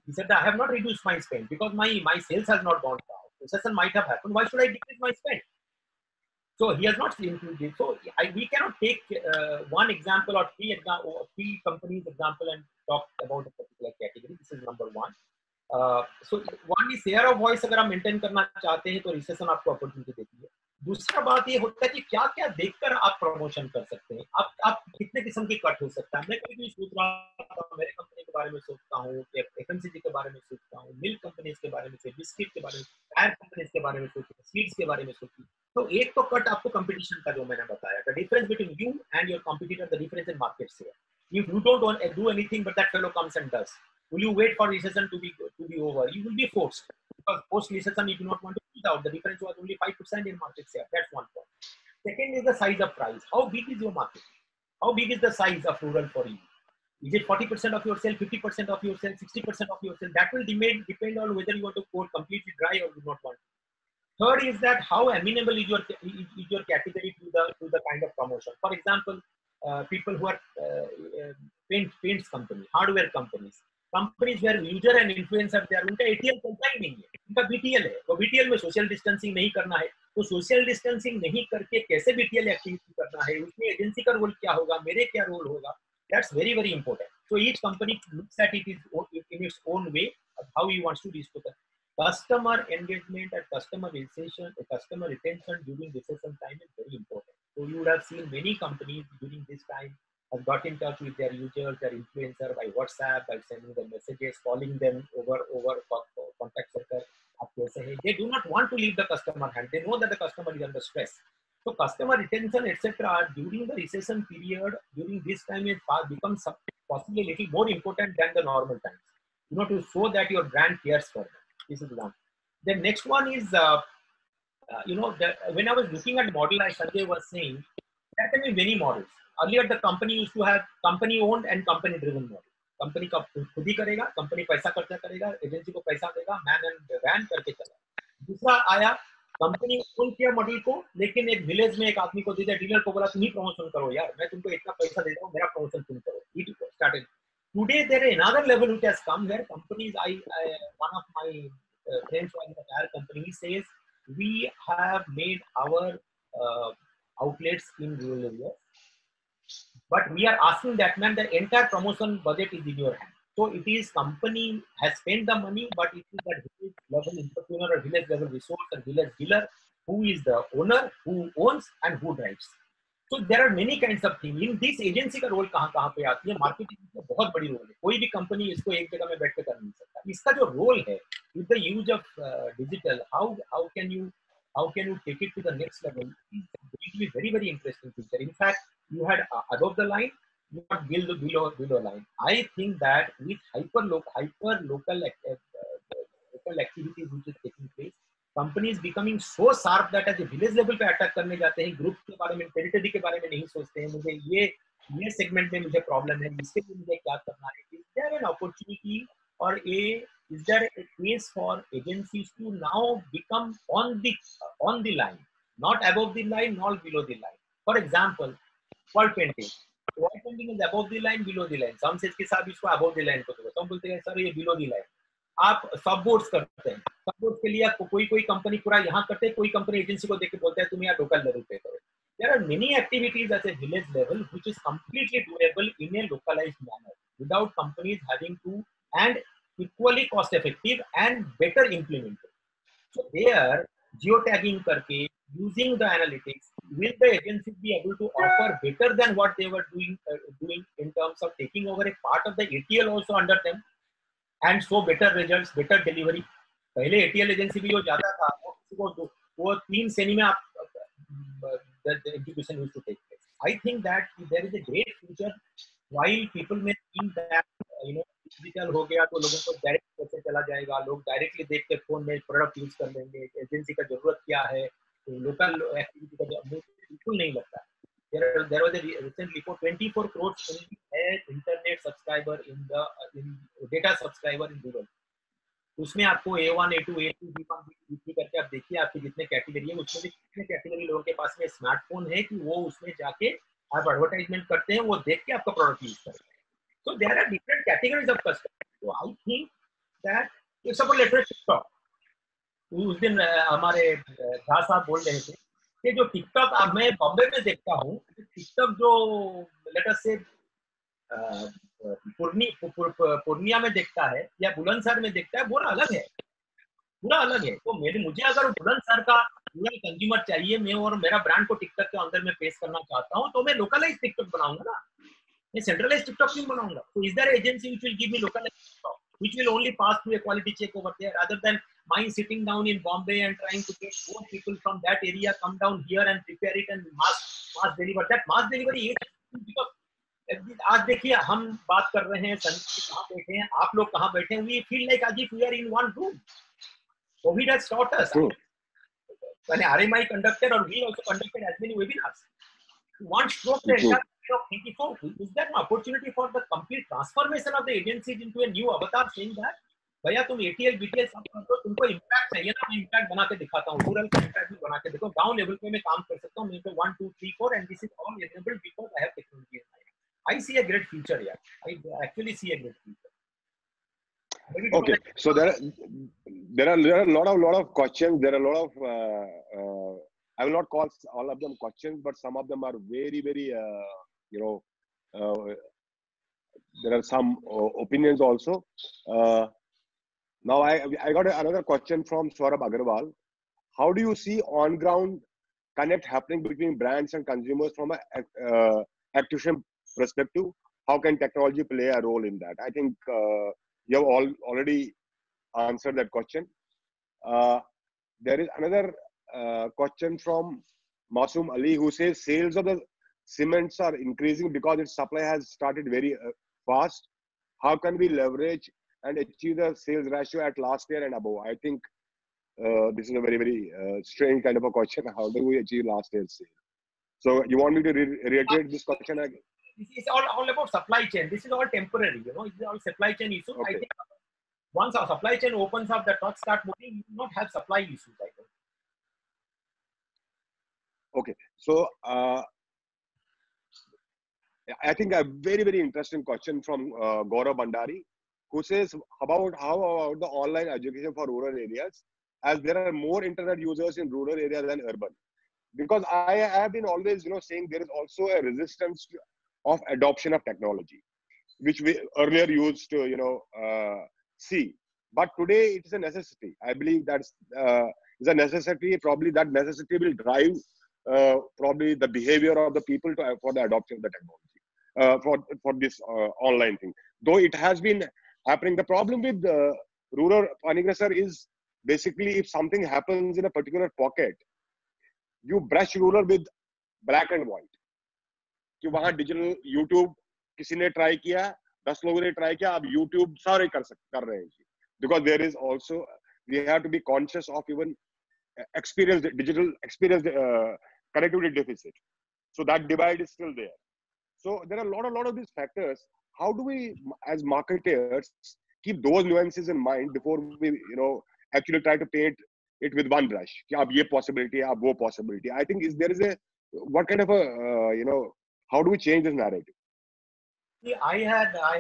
He said that I have not reduced my spend because my sales has not gone down. Recession might have happened. Why should I decrease my spend? So he has not included. So we cannot take one example or three companies example and talk about a particular category. This is number one. So one is share of voice. अगर आप maintain करना चाहते हैं तो recession आपको opportunity देती है. दूसरा बात ये होता है कि क्या क्या देखकर आप प्रमोशन कर सकते हैं. आप कितने किस्म के कट हो सकता है. मैं कभी सोच रहा था, मेरे कंपनी के बारे में सोचता हूँ, FMCG के बारे में सोचता हूँ, मिल्क कंपनीज के बारे में, बिस्किट के बारे में, टायर कंपनीज के बारे में सोचता हूँ, सीड्स के बारे में सोचता हूँ. तो एक तो कट आपको कंपटीशन का जो मैंने बताया, the difference between you and your competitor, the difference in market share. If you don't want to do anything but that fellow comes and does, will you wait for recession to be over? You will be forced, because post recession you do not want to put out. The difference was only 5% in market share. That's one point. Second is the size of price. How big is your market? How big is the size of rural for you? Is it 40% of your sale, 50% of your sale, 60% of your sale? That will depend on whether you want to quote completely dry or do not want to. Third is that how amenable is your category to the kind of promotion. For example, people who are paints company, hardware companies where user and influencer they are, उनका ATL चलता ही नहीं है, उनका BTL है. तो BTL में social distancing नहीं करना है, तो सोशल डिस्टेंसिंग नहीं करके कैसे BTL एक्टिविटी करना है, उसमें एजेंसी का रोल क्या होगा, मेरे क्या रोल होगा. That's very very important. So each company looks at it in its own way of how he wants to reach to the customer engagement and customer retention during recession time is very important. So you would have seen many companies during this time have got in touch with their users, their influencer by WhatsApp, by sending them messages, calling them over contact center. They do not want to leave the customer hand. They know that the customer is under stress. So customer retention, etc. during the recession period, during this time, it becomes possibly a little more important than the normal times. You know, to show that your brand cares for them. This is one. The next one is, when I was looking at model, as Sanjay was saying, there can be many models. Earlier, the company used to have company-owned and company-driven model. Company का खुद ही करेगा, company पैसा खर्चा करेगा, agency को पैसा देगा, man and when करके चला. दूसरा आया कंपनी ओन किया मॉडल को, लेकिन एक विलेज में एक आदमी को दे दिया, डीलर को बोला तुम ही प्रमोशन करो यार, मैं तुमको इतना पैसा दे रहा हूँ, मेरा प्रमोशन तुम करो. It started. Today there is another level which has come where companies, one of my friends was in a tire company, he says we have made our outlets in rural areas, but we are asking that, man, the entire promotion budget is in your hand. So it is company has spent the money, but it is that village level entrepreneur or village level resource or village dealer who is the owner, who owns and who drives. So there are many kinds of things. In this agency का role कहाँ पे आती है? Marketing में बहुत बड़ी role है. कोई भी कंपनी इसको एक जगह में बैठ के कर नहीं सकता. इसका जो रोल है, with the use of digital, how can you take it to the next level? It's going to be very very interesting future. In fact, you had above the line, you had below line. I think that with hyper local activities which is taking place, companies becoming so sharp that at the village level पे attack करने जाते हैं, group के बारे में, territory के बारे में नहीं सोचते हैं, मुझे ये सेगमेंट में मुझे प्रॉब्लम है, इसके लिए मुझे क्या करना है. Is there an opportunity or is there a case for agencies to now become on the line, not above the line, not below the line? For example, wall painting. Wall painting is above the line, below the line. Some says कि साहब इसको above the line को दो, some बोलते हैं sir ये below the line. आप सब बोर्ड्स करते हैं, सब बोर्ड्स के लिए कोई कंपनी पूरा यहाँ करते हैं, कोई कंपनी एजेंसी को देख के बोलता है तुम यहाँ लोकल लेवल पे करो. There are many activities at a village level which is completely doable in a localized manner without companies having to, and equally cost effective and better implemented. So there, geotagging करके, using the analytics, will the agencies be able to offer better than what they were doing in terms of taking over a part of the ATL also under them and show better results, better delivery? पहले ATL agency भी जो जाता था, वो 3 श्रेणी में the execution used to take place. I think that there is a great future. While people may think that digital हो गया तो लोगों को डायरेक्ट पैसे चला जाएगा, लोग डायरेक्टली देख के फोन में प्रोडक्ट यूज कर लेंगे, एजेंसी का जरूरत क्या है, लोकल एक्टिविटी का बिल्कुल नहीं लगता. There was a recent report, 24 crore internet subscriber in data subscriber in rural. उसमें आपको A1, A2, A2, B1, B3 करके आप देखिए आपकी जितने कैटेगरी है, उसमें भी कितने कैटेगरी लोगों के पास में स्मार्टफोन है कि वो उसमें जाके आप एडवर्टाइजमेंट करते हैं, वो देख के आपका प्रोडक्ट यूज करते हैं. So there are different categories of customers. So I think that if suppose let's say TikTok, उस दिन हमारे झा साहब बोल रहे थे कि जो टिकटॉक अब मैं बॉम्बे में देखता हूँ, टिकटॉक जो लेट अस से पूर्णिया में देखता है या बुलंदशहर में देखता है, पूरा अलग है, पूरा अलग है. तो मुझे अगर बुलंदशहर का पूरा कंज्यूमर चाहिए, मैं और मेरा ब्रांड को टिकटॉक के अंदर में पेश करना चाहता हूँ, तो मैं लोकलाइज टिकटॉक बनाऊंगा ना, मैं सेंट्रलाइज टिकटॉक नहीं बनाऊंगा. तो is there agency which will give me localise TikTok which will only pass through a quality check over there, rather than my sitting down in Bombay and trying to get 4 people from that area come down here and prepare it and mass deliver. That mass delivery is because आज देखिए हम बात कर रहे हैं, संजय कहाँ बैठे हैं, आप लोग कहाँ बैठे हैं, we feel like as if we are in one room. COVID has taught us. When RMI conducted, or we also conducted as many webinars, one stroke the entire thinking. So is that an opportunity for the complete transformation of the agencies into a new avatar, saying that भैया तुम ATL BTL सब कर दो, तुमको impact चाहिए ना, मैं impact बना के दिखाता हूँ, रूरल का इम्पैक्ट बना के देखो, गांव लेवल पे मैं काम कर सकता हूँ, मेरे पे 1 2 3 4 and this is all enabled because I have technology in my hand. I see a great future यार, I actually see a great future. Okay, so there are a lot of questions. There are a lot of I will not call all of them questions, but some of them are very you know there are some opinions also. Now I got another question from Saurabh Agarwal. How do you see on ground connect happening between brands and consumers from a acquisition perspective? How can technology play a role in that? I think you have already answered that question. There is another question from Masoom Ali who says sales of the cements are increasing because its supply has started very fast. How can we leverage and achieve the sales ratio at last year and above? I think this is a very strange kind of a question. How do we achieve last year's sale? So you want me to reiterate this question again? This is all about supply chain. This is all temporary, you know. It's all supply chain issue. Okay. I think once our supply chain opens up, the trucks start moving, you will not have supply issues. I think. Okay. So I think a very interesting question from Gaurav Bandari, who says how about the online education for rural areas, as there are more internet users in rural areas than urban. Because I have been always saying there is also a resistance of adoption of technology, which we earlier used to see, but today it is a necessity. I believe that's is a necessity. Probably that necessity will drive probably the behavior of the people for the adoption of the technology for this online thing. Though it has been happening, the problem with rural Panigra sir is basically if something happens in a particular pocket, you brush rural with black and white. कि वहां digital YouTube किसी ने try किया, 10 लोगों ने try किया, अब YouTube सारे कर रहे हैं जी, because there is also we have to be conscious of even experience digital experience connectivity deficit, so that divide is still there. So there are a lot of these factors. How do we as marketers keep those nuances in mind before we actually try to paint it with one brush कि अब ये possibility है, अब वो possibility? I think there is a what kind of a how do we change this narrative? See, I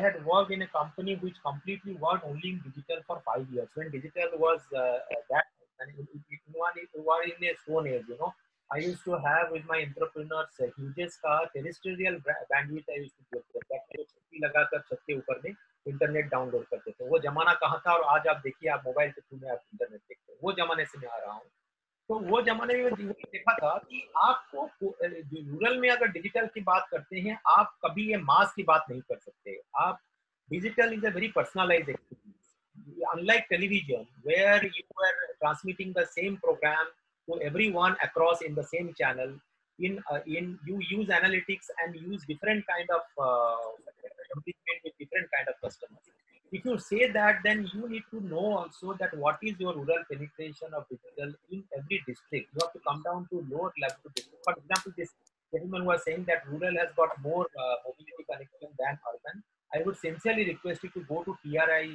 had worked in a company which completely worked only in digital for 5 years. When digital was that, and it was in a stone age, you know. I used to have with my entrepreneurs hugest terrestrial bandwidth I used to get there. That जो छत्ती लगाकर छत के ऊपर में internet download करते थे, वो जमाना कहाँ था, और आज आप देखिए, आप मोबाइल के थ्रू में आप इंटरनेट देखते हैं, वो जमाने से मैं आ रहा हूँ। तो वो जमाने में देखा था कि आपको रूरल में अगर डिजिटल की बात करते हैं, आप कभी ये मास की बात नहीं कर सकते। आप digital is a very personalised experience, unlike television where you are transmitting the same programme to everyone across in the same channel. In you use analytics and use different kind of engagement with different kind of customers. If you say that, then you need to know also that what is your rural penetration of digital in every district. You have to come down to lower level to district. For example, this gentleman was saying that rural has got more mobility connection than urban. I would sincerely request you to go to TRI,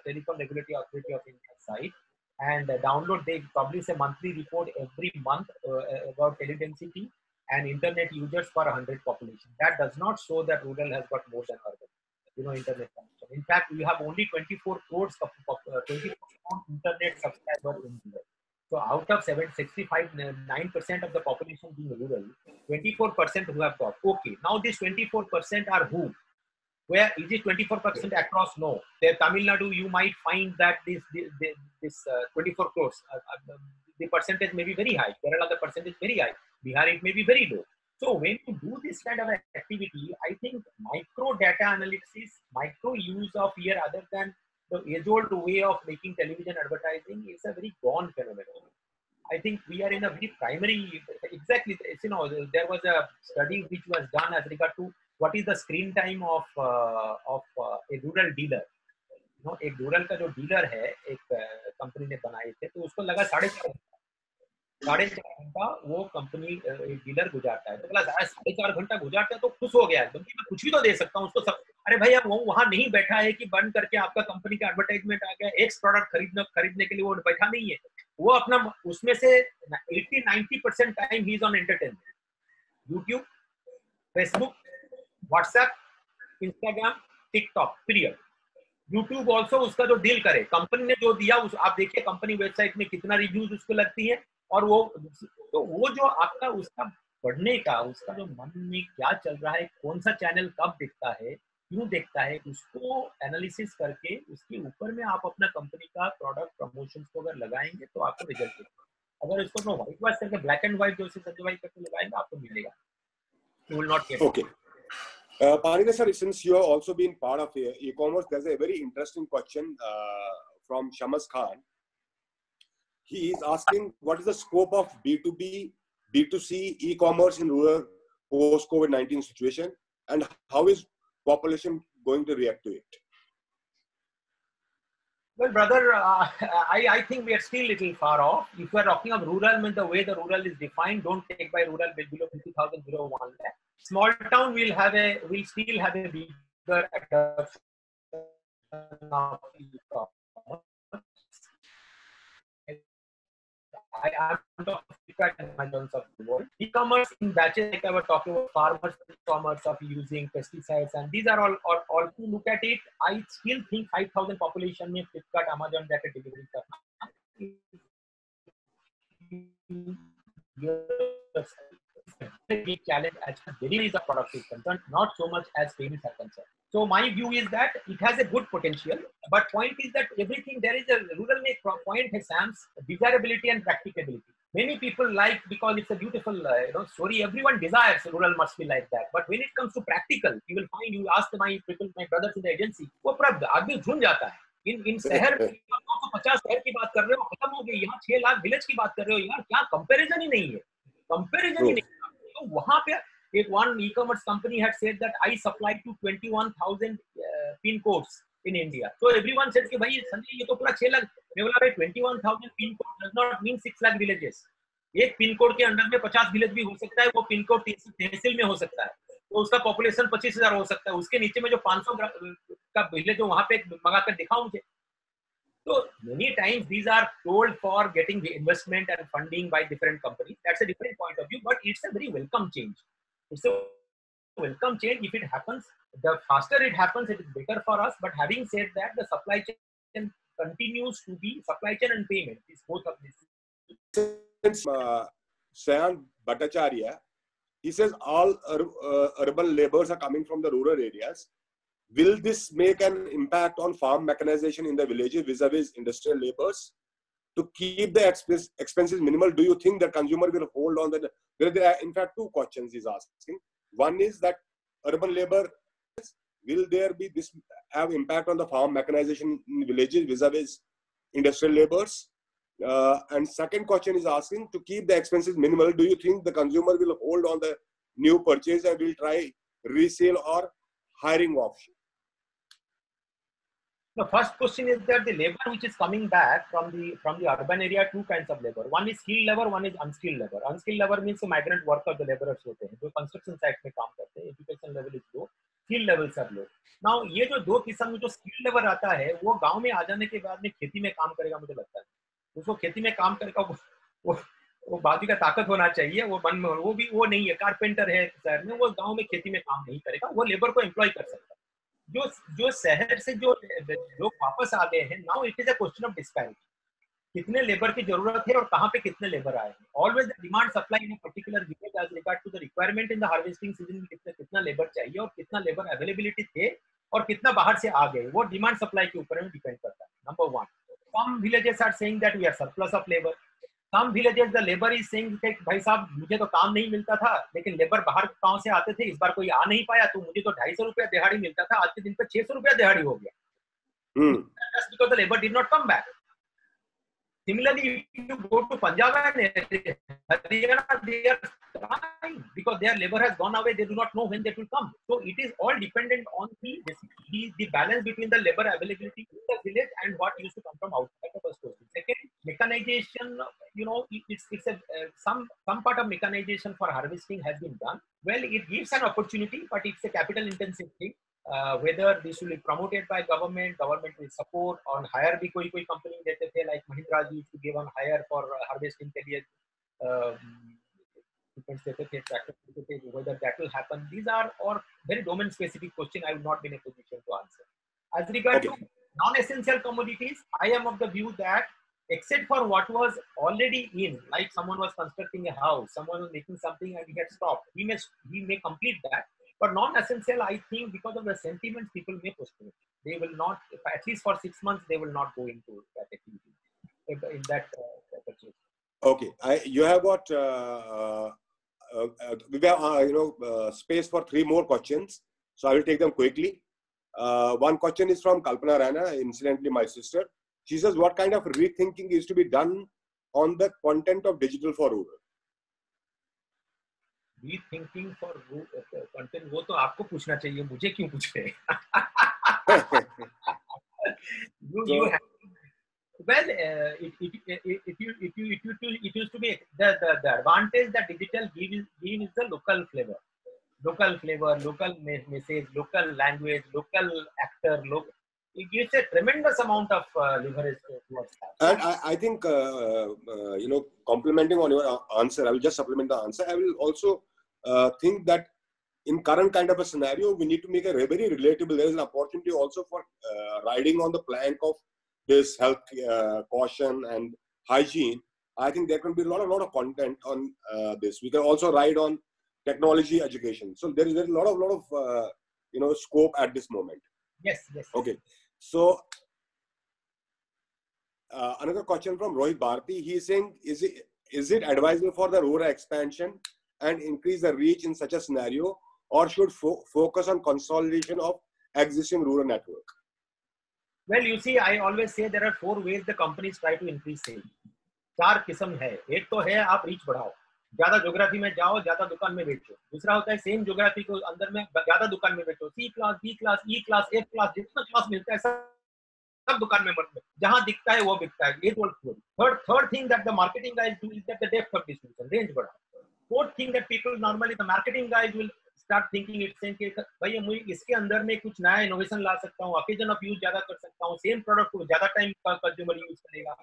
Telecom Regulatory Authority of India site, and download. They publish a monthly report every month about teledensity and internet users per 100 population. That does not show that rural has got more than urban, internet connection. In fact, we have only 24 crores of 24 crore internet subscribers in rural. So out of 9% of the population being rural, 24% who have got. Okay, now this 24% are who? Where is it 24% across? No. There, Tamil Nadu, you might find that this 24 crores, the percentage may be very high. Kerala, the percentage very high. Bihar, it may be very low. So when you do this kind of activity, I think micro data analysis, micro use of here, other than the age-old way of making television advertising, is a very gone phenomenon. I think we are in a very primary, exactly, there was a study which was done as regard to what is the screen time of a rural dealer. एक rural का जो dealer है, एक company ने बनाए थे, तो उसको लगा 4.5 घंटा वो कंपनी एक डीलर गुजारता है। तो बोला 4.5 घंटा गुजारता है तो खुश हो गया, बल्कि मैं कुछ भी तो दे सकता हूँ उसको, सब अरे भैया वो वहां नहीं बैठा है कि बंद करके आपका कंपनी का एडवर्टाइजमेंट आ गया, एक्स प्रोडक्ट खरीदने के लिए वो बैठा नहीं है। वो अपना उसमें से 80-90% time he is on entertainment, YouTube, Facebook, WhatsApp, Instagram, TikTok, period. YouTube also उसका जो डील करे, कंपनी ने जो दिया उस आप देखिए कंपनी वेबसाइट में कितना रिव्यूज उसको लगती है, और वो तो वो जो आपका उसका पढ़ने का, उसका जो मन में क्या चल रहा है, कौन सा चैनल कब दिखता है, क्यों देखता है, उसको एनालिसिस करके उसके ऊपर में आप अपना कंपनी का प्रोडक्ट प्रमोशन को अगर लगाएंगे तो आपको रिजल्ट मिलेगा। अगर इसको अपना व्हाइट वॉश करके ब्लैक एंड व्हाइट जो संजय भाई करके लगाएंगे आपको मिलेगा, you will not gate. Okay. Panigra sir, since you have also been part of e-commerce, there's a very interesting question from Shamas Khan. He is asking, what is the scope of B2B, B2C e-commerce in rural post-COVID-19 situation, and how is population going to react to it? Well, brother, I think we are still a little far off. If we are talking of rural, means the way the rural is defined, don't take by rural below 50,000, below 1 lakh. Small town will still have a bigger adoption of e-commerce. I am talking in terms of the world. E-commerce in batches, like I was talking about farmers e-commerce of using pesticides, and these are all to look at it. I still think 5,000 population में Flipkart, Amazon that delivery करना a big challenge as far as deliveries of products is concerned, not so much as payments are concerned. So my view is that it has a good potential, but point is that everything there is a rural point has Sam's desirability and practicability. Many people like because it's a beautiful story. Everyone desires rural must be like that. But when it comes to practical, you will find you ask my brothers in the agency, वो पूरा आदमी झूम जाता है। इन शहर 950 शहर की बात कर रहे हो, खत्म हो गई। यहाँ 6 लाख विलेज की बात कर रहे हो यार, क्या कंपैरिजन ही नहीं है, कंपैरिजन ही नहीं। तो वहां पे एक one e-commerce company had said that I supply to 21,000 pin codes in India. So everyone said कि भाई संजय ये तो पूरा 6 लाख। मैं बोला भाई 21,000 pin code does not mean 6 lakh villages. एक पिन कोड के अंदर में 50 विलेज भी हो सकता है, वो पिन कोड तहसील में हो सकता है, तो उसका पॉपुलेशन 25,000 हो सकता है। उसके नीचे में जो 500 का विलेज है वहां पे मंगा कर दिखाओ मुझे। So many times these are told for getting the investment and funding by different companies. That's a different point of view, but it's a very welcome change. It's a welcome change if it happens. The faster it happens, it is better for us. But having said that, the supply chain continues to be supply chain and payment. It's both of these. Sayan Bhattacharya, he says all urban laborers are coming from the rural areas. Will this make an impact on farm mechanization in the villages vis-a-vis industrial laborers? To keep the expenses minimal, do you think the consumer will hold on? There are in fact two questions he's asking. One is that urban labor, will there be this have impact on the farm mechanization in villages vis-a-vis industrial laborers? And second question is asking, to keep the expenses minimal, do you think the consumer will hold on the new purchase and will try resale or hiring option? The first question is that the labor which is coming back from the urban area, two kinds of labor. One is skilled labor, one is unskilled labor. Unskilled labor means migrant worker, the laborers होते हैं जो construction site में काम करते हैं. Education level is low, skill levels are low. Now ये जो दो किस्म में जो skilled labor आता है, वो गांव में आ जाने के बाद में खेती में काम करेगा, मुझे लगता है उसको खेती में काम करेगा, वो बाजू का ताकत होना चाहिए, वो भी वो नहीं है, कारपेंटर है शहर में, वो गांव में खेती में काम नहीं करेगा, वो लेबर को एम्प्लॉय कर सकता है। जो शहर से जो लोग वापस आ गए हैं, now it is a question of disparity, कितने लेबर की जरूरत है और कहां पे कितने लेबर आए हैं। Always the demand supply in a particular village as regard to the requirement in the harvesting season में कितना लेबर चाहिए और कितना लेबर अवेलेबिलिटी थे और कितना बाहर से आ गए, वो डिमांड सप्लाई के ऊपर में डिपेंड करता है। Number one, some villages are saying that we are surplus of labour, some villages the labour is saying कि भाई साहब मुझे तो काम नहीं मिलता था, लेकिन लेबर बाहर गांव से आते थे, इस बार कोई आ नहीं पाया तो मुझे तो 250 रुपया दिहाड़ी मिलता था, आज के दिन पे 600 रुपया दिहाड़ी हो गया, just because the labor did not come back. Similarly, if you go to Punjab and Haryana, they are trying because their labor has gone away. They do not know when that will come. So it is all dependent on the balance between the labor availability in the village and what used to come from outside. The first question. Second, mechanization. You know, it's a some part of mechanization for harvesting has been done. Well, it gives an opportunity, but it's a capital intensive thing. whether this will be promoted by government will support on hire भी कोई company देते थे, like Mahindra used to give on hire for harvesting के लिए whether that will happen. These are all very domain specific question. I will not be in a position to answer. As regard to non-essential commodities, I am of the view that except for what was already in, like someone was constructing a house, someone was making something and he had stopped, he may complete that. But non-essential, I think because of the sentiments, people may postpone it. They will not, at least for 6 months, they will not go into that activity in that purchase. Okay, you have got we have space for 3 more questions, so I will take them quickly. One question is from Kalpana Rana, incidentally my sister. She says, what kind of rethinking is to be done on the content of digital for rural? Rethinking for content, वो तो आपको पूछना चाहिए, मुझे क्यों पूछ रहे? You have, well, it used to be the advantage that digital gives is the local flavor, local message, local language, local actor, it gives a tremendous amount of leverage towards that. And I think, complementing on your answer, I will just supplement the answer. I will also think that in current kind of a scenario, we need to make a very relatable. There is an opportunity also for riding on the plank of this health caution and hygiene. I think there can be a lot of content on this. We can also ride on technology education. So there is a lot of scope at this moment. Yes. Okay. So another question from Rohit Bharti. He is saying, is it advisable for the rural expansion and increase the reach in such a scenario, or should focus on consolidation of existing rural network? Well, you see, I always say there are 4 ways the companies try to increase sales. 4 किस्म है. एक तो है आप reach बढ़ाओ, ज्यादा geography में जाओ, ज्यादा दुकान में बेचो. दूसरा होता है सेम ज्योग्राफी को अंदर में ज्यादा दुकान में बेचो. C class, B class, E class, F class, जितना क्लास मिलता है सब दुकान में मत, जहां दिखता है वो बिकता है. ये third thing that the marketing guys do is that the depth of distribution, range बढ़ाओ. Fourth thing that people normally, the marketing guys will start thinking it's saying कि भाई मैं इसके अंदर में कुछ नया इनोवेशन ला सकता हूँ, occasion of use ज्यादा कर सकता हूँ, सेम प्रोडक्ट को ज्यादा टाइम का कंज्यूमर यूज करेगा.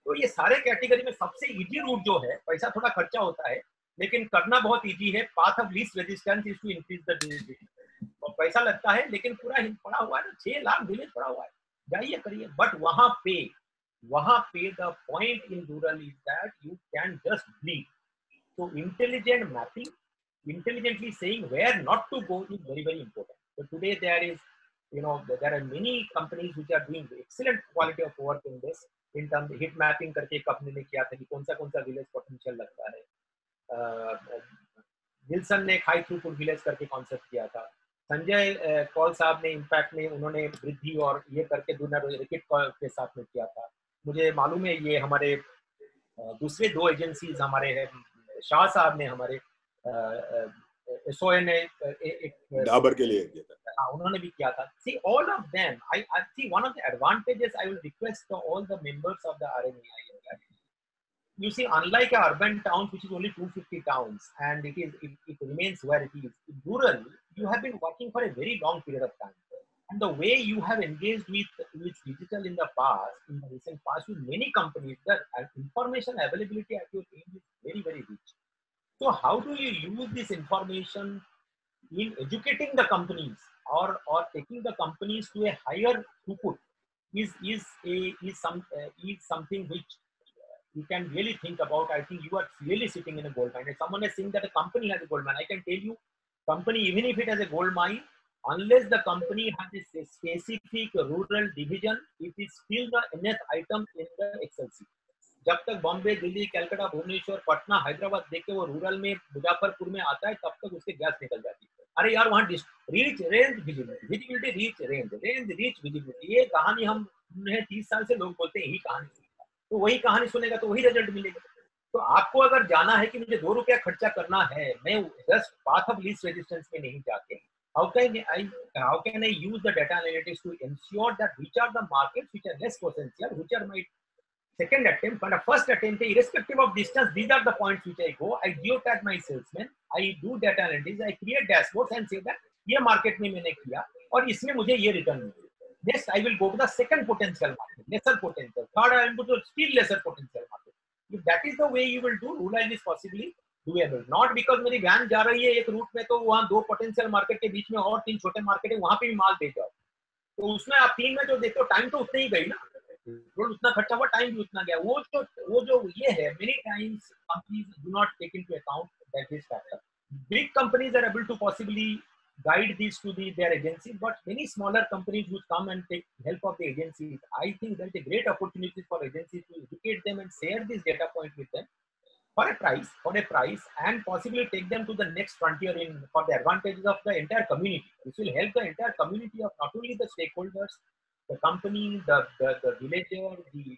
तो ये सारे कैटेगरी में सबसे इजी रूट जो है, पैसा थोड़ा खर्चा होता है लेकिन करना बहुत इजी है. Path of least resistance is to increase the distribution. और पैसा लगता है लेकिन पूरा पड़ा हुआ है ना, 6 लाख विलेज पड़ा हुआ है, जाइए करिए. बट वहां पे the point in rural is that you can just bleed. So intelligent mapping, intelligently saying where not to go is very, very important. So today there are many companies which are doing excellent quality of work in this. In terms of hit mapping करके company ने किया था कि कौन सा village potential लगता है. Wilson ने हाई थ्रूपुट विलेज करके कॉन्सेप्ट किया था. संजय कौल साहब ने इम्पैक्ट में उन्होंने वृद्धि और ये करके रिकेट के साथ में किया था. मुझे मालूम है ये हमारे दूसरे 2 एजेंसीज हमारे हैं. शाह साहब ने हमारे SON ने एक डाबर के लिए किया था. उन्होंने भी किया था. See, all of them, I see one of the advantages I will request all the members of the RMEI. You see, unlike a urban town which is only 250 towns and it remains where it is, in rural you have been working for a very long period of time. And the way you have engaged with digital in the recent past with many companies, the information availability at your end is very, very rich. So how do you use this information in educating the companies or taking the companies to a higher throughput is something which you can really think about. I think you are really sitting in a gold mine. If someone is saying that a company has a gold mine, I can tell you, company, even if it has a gold mine, unless the company has a specific rural division, it is still the nth item in the Excel sheet. जब तक बॉम्बे, दिल्ली, कलकत्ता, भुवनेश्वर, पटना, हैदराबाद देख के वो rural में मुजफ्फरपुर में आता है, तब तक उसके गैस निकल जाती है. अरे यार वहाँ reach, range, visibility, reach, range, reach, visibility, ये कहानी हम 30 साल से लोग बोलते हैं, यही कहानी. तो वही कहानी सुनेगा तो वही रिजल्ट मिलेगा. तो आपको अगर जाना है कि मुझे 2 रुपया खर्चा करना है, मैं just path of least resistance में नहीं जाके, how can I use the data analytics to ensure that which are the markets which are less potential, which are my second attempt, but a first attempt, irrespective of distance, these are the points which I go. I geotag my salesmen, I do data analytics, I create dashboards and say that ये market में मैंने किया और इसमें मुझे ये return मिले. Next, I will go to the second potential market, lesser potential. Third, I will go to still lesser potential market. If that is the way you will do, rural is possibly doable. Not because मेरी van जा रही है एक root में तो वहाँ 2 potential market के बीच में और 3 छोटे मार्केट है, वहाँ पे भी माल दे जाओ. तो उसमें आप 3 में जो देखते हो टाइम तो उतना ही गई ना, रोड उतना खर्चा हुआ, टाइम भी उतना गया. वो जो ये है, many times companies do not take into account that this factor. Big companies are able to possibly guide these to their agencies, but many smaller companies who come and take help of the agencies, I think there is a great opportunity for agencies to educate them and share this data point with them for a price, and possibly take them to the next frontier for the advantages of the entire community. This will help the entire community of not only the stakeholders, the company, the villager, the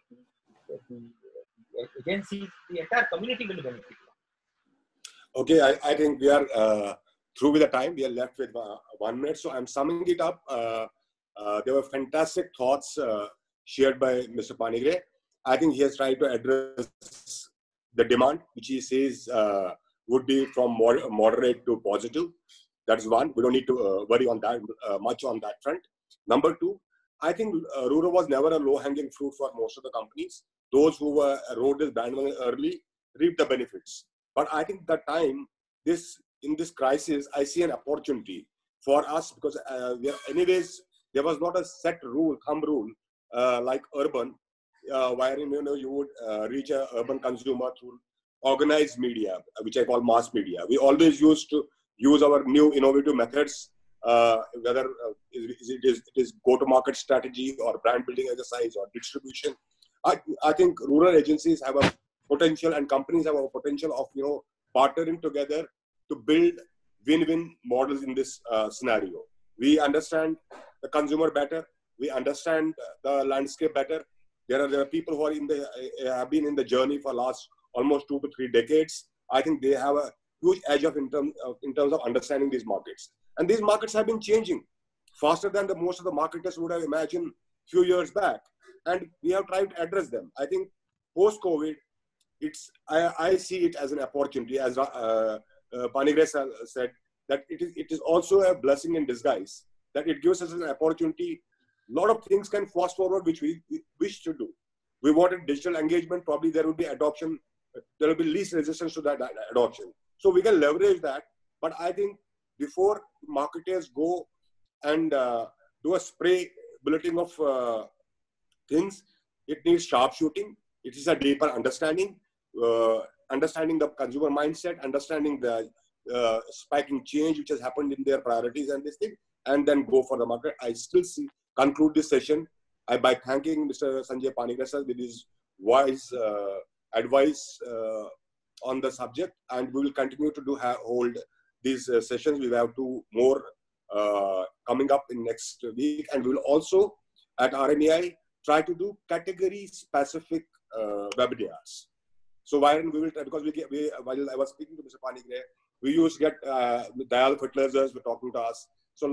agencies, the entire community will benefit. Okay, I think we are through with the time. We are left with 1 minute. So I'm summing it up. There were fantastic thoughts shared by Mr. Panigre. I think he has tried to address the demand, which he says would be from moderate to positive. That's one. We don't need to worry on that much on that front. Number two, I think rural was never a low-hanging fruit for most of the companies. Those who were rode this bandwagon early reaped the benefits. But I think the time in this crisis, I see an opportunity for us because anyways there was not a set thumb rule like urban, wherein you would reach an urban consumer through organized media, which I call mass media. We always used to use our new innovative methods, whether it is go-to-market strategy or brand building exercise or distribution. I think rural agencies have a potential and companies have a potential of partnering together to build win-win models in this scenario. We understand the consumer better. We understand the landscape better. There are people who are have been in the journey for last almost 2 to 3 decades. I think they have a huge edge in terms of understanding these markets. And these markets have been changing faster than most of the marketers would have imagined a few years back. And we have tried to address them. I think post-COVID, I see it as an opportunity, as Panigre said, that it is also a blessing in disguise, that it gives us an opportunity. A lot of things can fast forward, which we wish to do. We wanted digital engagement, probably there will be adoption, there will be least resistance to that adoption. So we can leverage that. But I think before marketers go and do a spray bulletin of things, it needs sharp shooting. It is a deeper understanding, understanding the consumer mindset, understanding the spiking change which has happened in their priorities and this thing, and then go for the market. I still conclude this session by thanking Mr. Sanjay Panigre sir with his wise advice on the subject, and we will continue to hold these sessions. We have 2 more coming up in next week, and we will also at RMEI try to do category specific webinars. So while I was speaking to Mr. Panigre, we used to get Dayal fertilizers were talking to us. So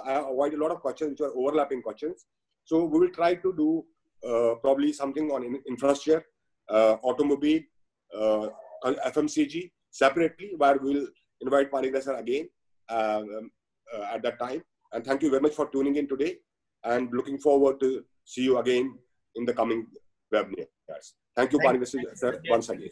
I avoid a lot of questions which are overlapping questions. So we will try to do probably something on infrastructure, automobile, FMCG separately, where we will invite Panigre sir again at that time. And thank you very much for tuning in today, and looking forward to see you again in the coming webinars. Thank you, Panigre sir, once again.